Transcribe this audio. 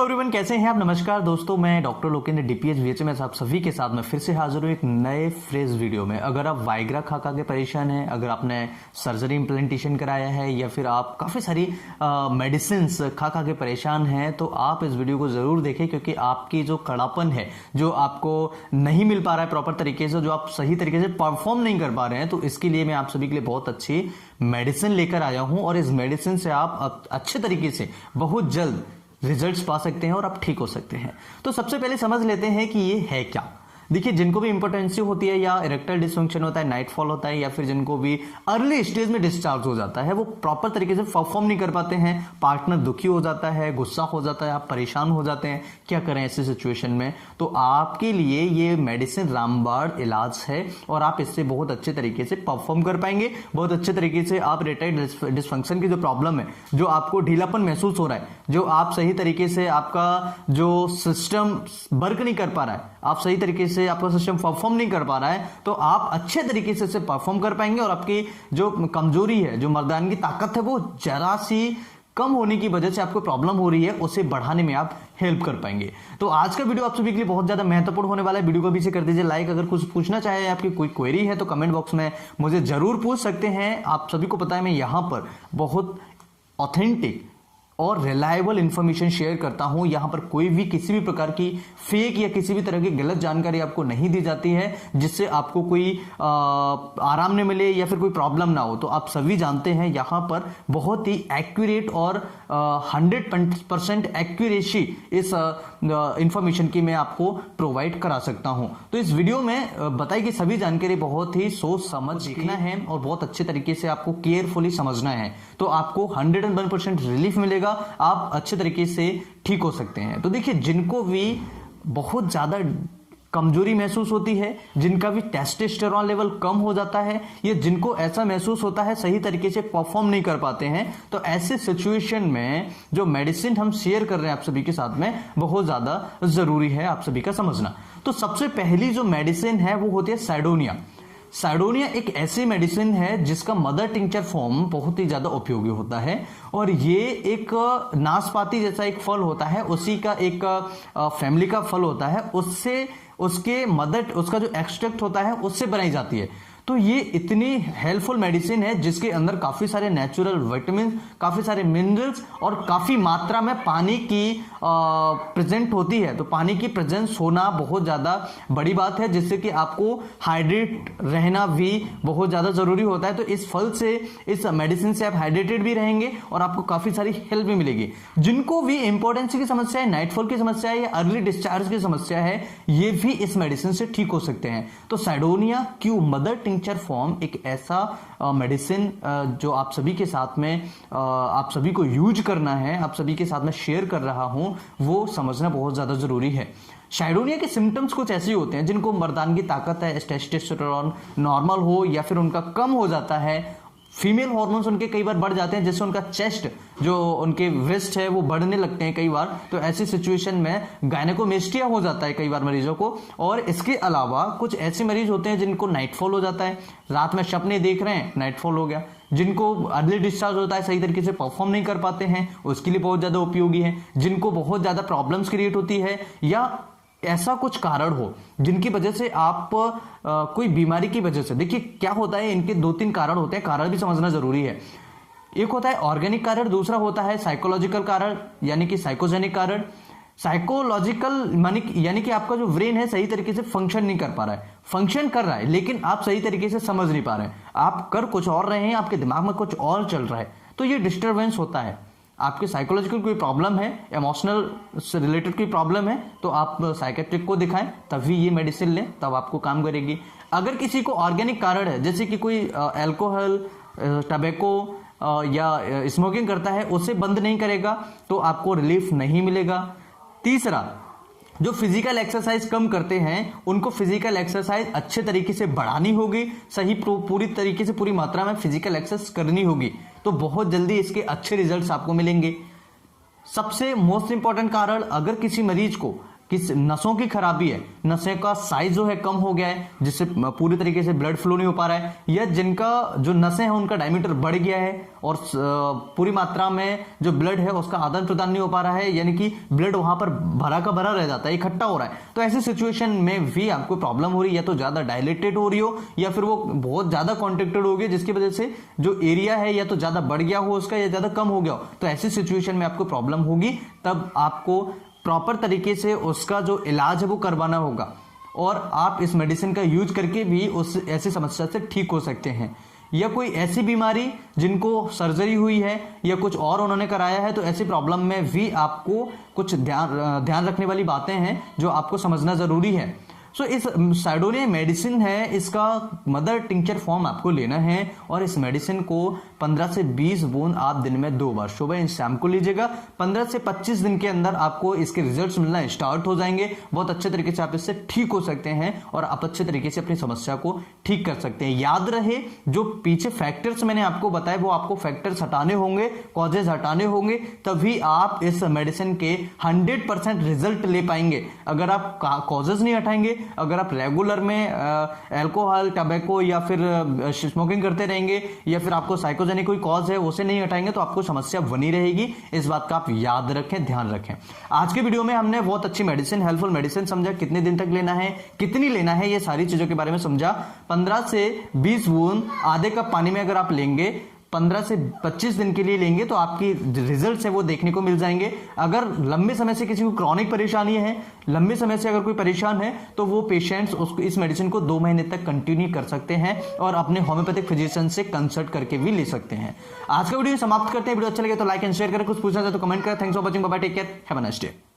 Hello everyone, कैसे हैं आप। नमस्कार दोस्तों, मैं डॉक्टर लोकेंद्र डीपीएच वीएचएमएस आप सभी के साथ में फिर से हाजिर हूँ एक नए फ्रेश वीडियो में। अगर आप वाइग्रा खा के परेशान हैं, अगर आपने सर्जरी इम्प्लांटेशन कराया है या फिर आप काफ़ी सारी मेडिसिन खा के परेशान हैं, तो आप इस वीडियो को ज़रूर देखें, क्योंकि आपकी जो कड़ापन है, जो आपको नहीं मिल पा रहा है प्रॉपर तरीके से, जो आप सही तरीके से परफॉर्म नहीं कर पा रहे हैं, तो इसके लिए मैं आप सभी के लिए बहुत अच्छी मेडिसिन लेकर आया हूँ। और इस मेडिसिन से आप अच्छे तरीके से बहुत जल्द रिजल्ट्स पा सकते हैं और आप ठीक हो सकते हैं। तो सबसे पहले समझ लेते हैं कि ये है क्या। देखिए, जिनको भी इंपोर्टेंसी होती है या इरेक्टाइल डिसफंक्शन होता है, नाइटफॉल होता है, या फिर जिनको भी अर्ली स्टेज में डिस्चार्ज हो जाता है, वो प्रॉपर तरीके से परफॉर्म नहीं कर पाते हैं, पार्टनर दुखी हो जाता है, गुस्सा हो जाता है, आप परेशान हो जाते हैं, क्या करें ऐसी सिचुएशन में। तो आपके लिए ये मेडिसिन रामबाण इलाज है और आप इससे बहुत अच्छे तरीके से परफॉर्म कर पाएंगे। बहुत अच्छे तरीके से आप इरेक्टाइल डिसफंक्शन की जो प्रॉब्लम है, जो आपको ढीलापन महसूस हो रहा है, जो आप सही तरीके से आपका जो सिस्टम वर्क नहीं कर पा रहा है, आप सही तरीके से आपका सिस्टम परफॉर्म नहीं कर पा रहा है, तो आप अच्छे तरीके से इसे परफॉर्म कर पाएंगे। और आपकी जो कमजोरी है, जो मर्दानगी ताकत है, वो जरा सी कम होने की वजह से आपको प्रॉब्लम हो रही है, उसे बढ़ाने में आप हेल्प कर पाएंगे। तो आज का वीडियो आप सभी के लिए बहुत ज्यादा महत्वपूर्ण होने वाला है। वीडियो को भी से कर दीजिए लाइक। अगर कुछ पूछना चाहे, आपकी कोई क्वेरी है, तो कमेंट बॉक्स में मुझे जरूर पूछ सकते हैं। आप सभी को पता है, मैं यहां पर बहुत ऑथेंटिक और रिलायबल इंफॉर्मेशन शेयर करता हूं। यहां पर कोई भी किसी भी प्रकार की फेक या किसी भी तरह की गलत जानकारी आपको नहीं दी जाती है, जिससे आपको कोई आराम न मिले या फिर कोई प्रॉब्लम ना हो। तो आप सभी जानते हैं, यहां पर बहुत ही एक्यूरेट और 100% एक्यूरेसी इस इंफॉर्मेशन की मैं आपको प्रोवाइड करा सकता हूं। तो इस वीडियो में बताई गई सभी जानकारी बहुत ही सोच समझ सीखना है और बहुत अच्छे तरीके से आपको केयरफुली समझना है, तो आपको 101% रिलीफ मिलेगा, आप अच्छे तरीके से ठीक हो सकते हैं। तो देखिए, जिनको भी बहुत ज्यादा कमजोरी महसूस होती है, जिनका भी टेस्टोस्टेरोन लेवल कम हो जाता है, या जिनको ऐसा महसूस होता है सही तरीके से परफॉर्म नहीं कर पाते हैं, तो ऐसे सिचुएशन में जो मेडिसिन हम शेयर कर रहे हैं आप सभी के साथ में, बहुत ज्यादा जरूरी है आप सभी का समझना। तो सबसे पहली जो मेडिसिन है वो होती है साइडोनिया। साइडोनिया एक ऐसी मेडिसिन है जिसका मदर टिंचर फॉर्म बहुत ही ज्यादा उपयोगी होता है, और ये एक नाशपाती जैसा एक फल होता है, उसी का एक फैमिली का फल होता है, उससे उसका जो एक्सट्रैक्ट होता है उससे बनाई जाती है। तो ये इतनी हेल्पफुल मेडिसिन है जिसके अंदर काफी सारे नेचुरल विटामिन, काफी सारे मिनरल्स और काफी मात्रा में पानी की प्रेजेंट होती है। तो पानी की प्रेजेंस होना बहुत ज्यादा बड़ी बात है, जिससे कि आपको हाइड्रेट रहना भी बहुत ज्यादा जरूरी होता है। तो इस फल से, इस मेडिसिन से आप हाइड्रेटेड भी रहेंगे और आपको काफी सारी हेल्प भी मिलेगी। जिनको भी इंपॉर्टेंसी की समस्या है, नाइटफॉल की समस्या है, या अर्ली डिस्चार्ज की समस्या है, ये भी इस मेडिसिन से ठीक हो सकते हैं। तो साइडोनिया क्यू मदर टिंचर फॉर्म एक ऐसा मेडिसिन जो आप सभी के साथ में आप सभी को यूज करना है, आप सभी के साथ में शेयर कर रहा हूं, वो समझना बहुत ज्यादा जरूरी है। साइडोनिया के सिम्टम्स कुछ ऐसे होते हैं, जिनको मर्दानगी ताकत है, टेस्टोस्टेरोन नॉर्मल हो या फिर उनका कम हो जाता है, फीमेल हार्मोन्स उनके कई बार बढ़ जाते हैं, जिससे उनका चेस्ट, जो उनके वेस्ट है, वो बढ़ने लगते हैं कई बार। तो ऐसी सिचुएशन में गायनेकोमेस्टिया हो जाता है कई बार मरीजों को। और इसके अलावा कुछ ऐसे मरीज होते हैं जिनको नाइटफॉल हो जाता है, रात में सपने देख रहे हैं, नाइटफॉल हो गया। जिनको अर्ली डिस्चार्ज होता है, सही तरीके से परफॉर्म नहीं कर पाते हैं, उसके लिए बहुत ज्यादा उपयोगी है। जिनको बहुत ज्यादा प्रॉब्लम्स क्रिएट होती है, या ऐसा कुछ कारण हो जिनकी वजह से आप कोई बीमारी की वजह से, देखिए क्या होता है, इनके 2-3 कारण होते हैं, कारण भी समझना जरूरी है। एक होता है ऑर्गेनिक कारण, दूसरा होता है साइकोलॉजिकल कारण, यानी कि साइकोजेनिक कारण। साइकोलॉजिकल यानी कि आपका जो ब्रेन है सही तरीके से फंक्शन नहीं कर पा रहा है, फंक्शन कर रहा है लेकिन आप सही तरीके से समझ नहीं पा रहे हैं, आप कर कुछ और रहे हैं, आपके दिमाग में कुछ और चल रहा है, तो ये डिस्टर्बेंस होता है। आपके साइकोलॉजिकल कोई प्रॉब्लम है, इमोशनल से रिलेटेड कोई प्रॉब्लम है, तो आप साइकेट्रिक को दिखाएं, तभी ये मेडिसिन लें, तब आपको काम करेगी। अगर किसी को ऑर्गेनिक कारण है, जैसे कि कोई अल्कोहल, टबैको या स्मोकिंग करता है, उसे बंद नहीं करेगा, तो आपको रिलीफ नहीं मिलेगा। तीसरा, जो फिजिकल एक्सरसाइज कम करते हैं, उनको फिजिकल एक्सरसाइज अच्छे तरीके से बढ़ानी होगी, सही पूरी तरीके से पूरी मात्रा में फिजिकल एक्सरसाइज करनी होगी, तो बहुत जल्दी इसके अच्छे रिजल्ट्स आपको मिलेंगे। सबसे मोस्ट इंपॉर्टेंट कारण, अगर किसी मरीज को कि नसों की खराबी है, नसें का साइज जो है कम हो गया है जिससे पूरी तरीके से ब्लड फ्लो नहीं हो पा रहा है, या जिनका जो नसें हैं उनका डायमीटर बढ़ गया है और पूरी मात्रा में जो ब्लड है उसका आदान प्रदान नहीं हो पा रहा है, यानी कि ब्लड वहां पर भरा का भरा रह जाता है, इकट्ठा हो रहा है। तो ऐसी सिचुएशन में भी आपको प्रॉब्लम हो रही है, या तो ज्यादा डायलेटेड हो रही हो या फिर वो बहुत ज्यादा कॉन्ट्रैक्टेड हो गई जिसकी वजह से जो एरिया है या तो ज्यादा बढ़ गया हो उसका या ज्यादा कम हो गया हो। तो ऐसी सिचुएशन में आपको प्रॉब्लम होगी, तब आपको प्रॉपर तरीके से उसका जो इलाज है वो करवाना होगा और आप इस मेडिसिन का यूज करके भी उस ऐसी समस्या से ठीक हो सकते हैं। या कोई ऐसी बीमारी जिनको सर्जरी हुई है या कुछ और उन्होंने कराया है, तो ऐसी प्रॉब्लम में भी आपको कुछ ध्यान रखने वाली बातें हैं जो आपको समझना जरूरी है। सो इस साइडोनिया मेडिसिन है, इसका मदर टिंचर फॉर्म आपको लेना है और इस मेडिसिन को 15 से 20 बूंद आप दिन में 2 बार सुबह शाम को लीजिएगा। 15 से 25 दिन के अंदर आपको इसके रिजल्ट्स मिलना स्टार्ट हो जाएंगे। बहुत अच्छे तरीके से आप इससे ठीक हो सकते हैं और आप अच्छे तरीके से अपनी समस्या को ठीक कर सकते हैं। याद रहे जो पीछे फैक्टर्स मैंने आपको बताए वो आपको फैक्टर्स हटाने होंगे, कॉजेज हटाने होंगे, तभी आप इस मेडिसिन के 100% रिजल्ट ले पाएंगे। अगर आप कॉजेज नहीं हटाएंगे, अगर आप रेगुलर में अल्कोहल, टबैको या फिर स्मोकिंग करते रहेंगे या फिर आपको साइकोजेनिक कोई कॉज है उसे नहीं हटाएंगे, तो आपको समस्या बनी रहेगी। इस बात का आप याद रखें, ध्यान रखें। आज के वीडियो में हमने बहुत अच्छी मेडिसिन, हेल्पफुल मेडिसिन समझा, कितने दिन तक लेना है, कितनी लेना है, ये सारी चीजों के बारे में समझा। 15 से 20 बूंद आधे कप पानी में अगर आप लेंगे 15 से 25 दिन के लिए लेंगे तो आपकी रिजल्ट्स है वो देखने को मिल जाएंगे। अगर लंबे समय से किसी को क्रॉनिक परेशानी है, लंबे समय से अगर कोई परेशान है, तो वो पेशेंट्स उसको इस मेडिसिन को 2 महीने तक कंटिन्यू कर सकते हैं और अपने होम्योपैथिक फिजिशियन से कंसल्ट करके भी ले सकते हैं। आज का वीडियो समाप्त करते हैं। वीडियो अच्छा लगे तो लाइक एंड शेयर करें, कुछ पूछना चाहे तो कमेंट करें। Thanks for watching, bye bye, take care, have a nice day.